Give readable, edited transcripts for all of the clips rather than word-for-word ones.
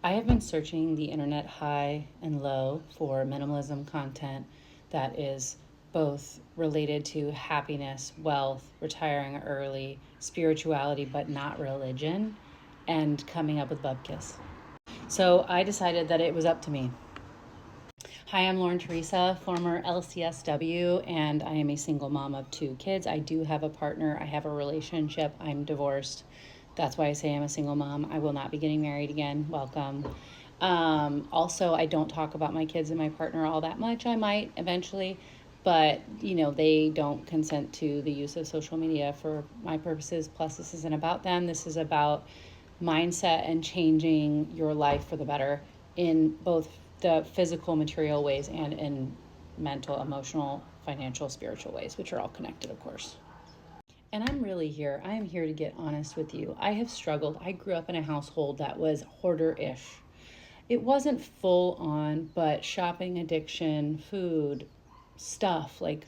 I have been searching the internet high and low for minimalism content that is both related to happiness, wealth, retiring early, spirituality, but not religion, and coming up with bupkis. So I decided that it was up to me. Hi, I'm Lauren Teresa, former LCSW, and I am a single mom of 2 kids. I do have a partner. I have a relationship. I'm divorced. That's why I say I'm a single mom. I will not be getting married again. Welcome. Also, I don't talk about my kids and my partner all that much. I might eventually, but they don't consent to the use of social media for my purposes. Plus, this isn't about them. This is about mindset and changing your life for the better in both the physical, material ways and in mental, emotional, financial, spiritual ways, which are all connected, of course. And I'm really here. I am here to get honest with you. I have struggled. I grew up in a household that was hoarder-ish. It wasn't full on, but shopping addiction, food, stuff like,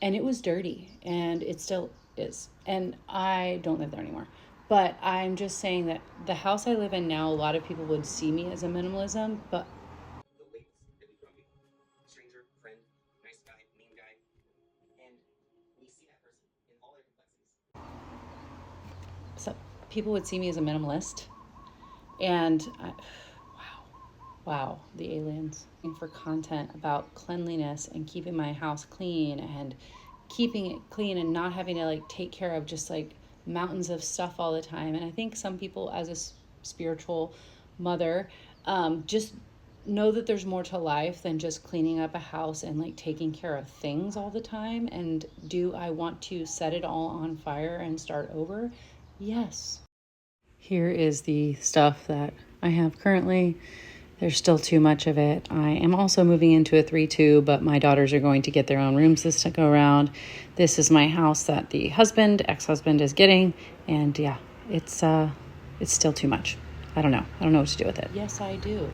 and it was dirty, and it still is. And I don't live there anymore. But I'm just saying that the house I live in now, a lot of people would see me as a minimalism, but so people would see me as a minimalist. And wow, the aliens. And for content about cleanliness and keeping my house clean and keeping it clean and not having to like take care of just like mountains of stuff all the time. And I think some people, as a spiritual mother, just know that there's more to life than just cleaning up a house and like taking care of things all the time. And do I want to set it all on fire and start over? Yes. Here is the stuff that I have currently. There's still too much of it. I am also moving into a 3-2, but my daughters are going to get their own rooms this go around. This is my house that the ex-husband is getting. And yeah, it's still too much. I don't know. I don't know what to do with it. Yes, I do.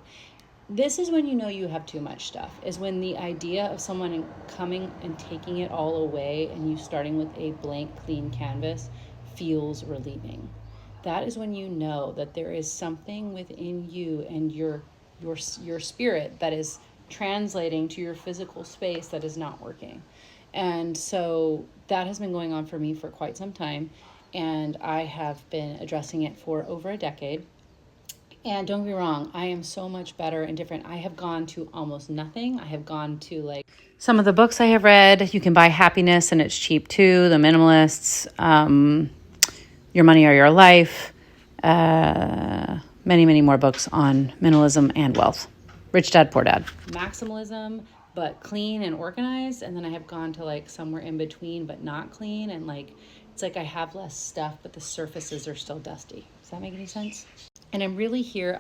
This is when you know you have too much stuff, is when the idea of someone coming and taking it all away and you starting with a blank, clean canvas feels relieving. That is when you know that there is something within you and your spirit that is translating to your physical space that is not working. And so that has been going on for me for quite some time, and I have been addressing it for over a decade. And don't get me wrong, I am so much better and different. I have gone to almost nothing. I have gone to like some of the books I have read. You can buy Happiness and it's cheap too. The Minimalists, Your Money or Your Life, many, many more books on minimalism and wealth. Rich Dad, Poor Dad. Maximalism, but clean and organized. And then I have gone to like somewhere in between, but not clean. And like, it's like I have less stuff, but the surfaces are still dusty. Does that make any sense? And I'm really here.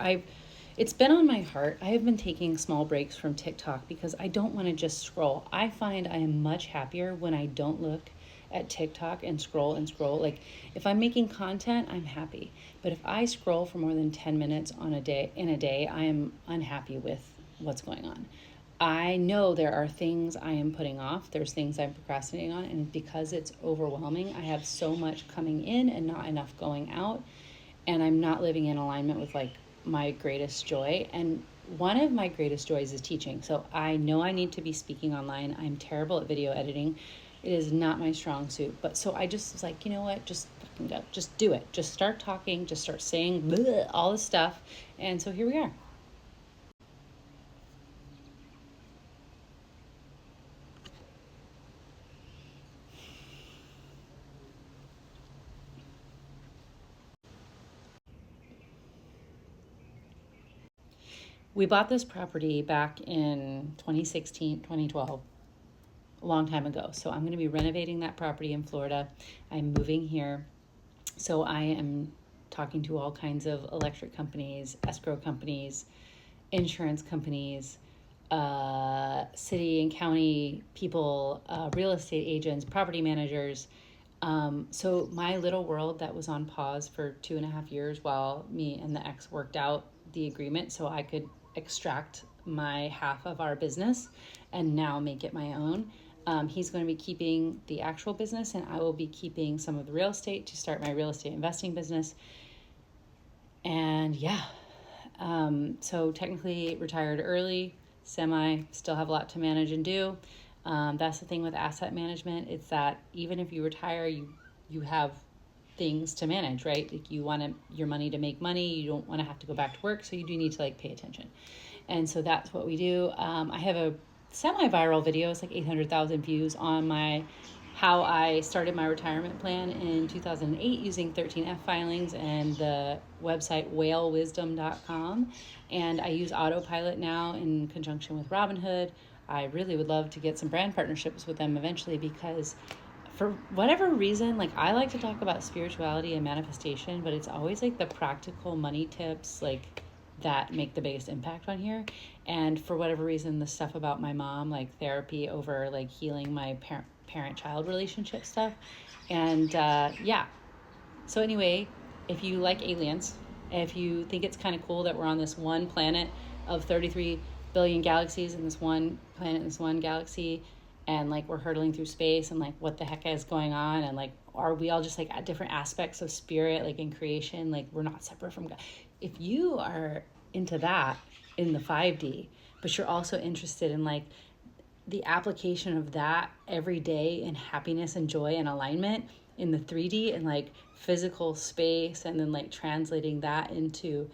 It's been on my heart. I have been taking small breaks from TikTok because I don't want to just scroll. I find I am much happier when I don't look at TikTok and scroll and scroll. Like if I'm making content, I'm happy. But if I scroll for more than 10 minutes in a day, I am unhappy with what's going on. I know there are things I am putting off. There's things I'm procrastinating on. And because it's overwhelming, I have so much coming in and not enough going out. And I'm not living in alignment with like my greatest joy. And one of my greatest joys is teaching. So I know I need to be speaking online. I'm terrible at video editing. It is not my strong suit. But so I just was like, you know what? Just fucking go. Just do it. Just start talking. Just start saying bleh, all this stuff. And so here we are. We bought this property back in 2016, 2012, a long time ago. So I'm going to be renovating that property in Florida. I'm moving here. So I am talking to all kinds of electric companies, escrow companies, insurance companies, city and county people, real estate agents, property managers. So my little world that was on pause for 2.5 years while me and the ex worked out the agreement so I could extract my half of our business and now make it my own. He's going to be keeping the actual business and I will be keeping some of the real estate to start my real estate investing business. And yeah, So technically retired early, semi, still have a lot to manage and do. That's the thing with asset management. It's that even if you retire, you have things to manage, right? Like you want your money to make money. You don't want to have to go back to work, so you do need to like pay attention. And so that's what we do. I have a semi-viral video. It's like 800,000 views on my how I started my retirement plan in 2008 using 13F filings and the website whalewisdom.com. And I use autopilot now in conjunction with Robinhood. I really would love to get some brand partnerships with them eventually, because for whatever reason, like I like to talk about spirituality and manifestation, but it's always like the practical money tips like that make the biggest impact on here. And for whatever reason, the stuff about my mom, like therapy over like healing my parent-child relationship stuff. And yeah. So anyway, if you like aliens, if you think it's kind of cool that we're on this one planet of 33 billion galaxies in this one planet, in this one galaxy, and like we're hurtling through space, and like what the heck is going on, and like are we all just like at different aspects of spirit, like in creation, like we're not separate from God. If you are into that in the 5D, but you're also interested in like the application of that every day in happiness and joy and alignment in the 3D and like physical space, and then like translating that into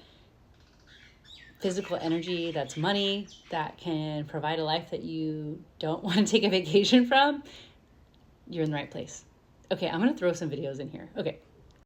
physical energy that's money that can provide a life that you don't want to take a vacation from, you're in the right place. Okay, I'm going to throw some videos in here. Okay.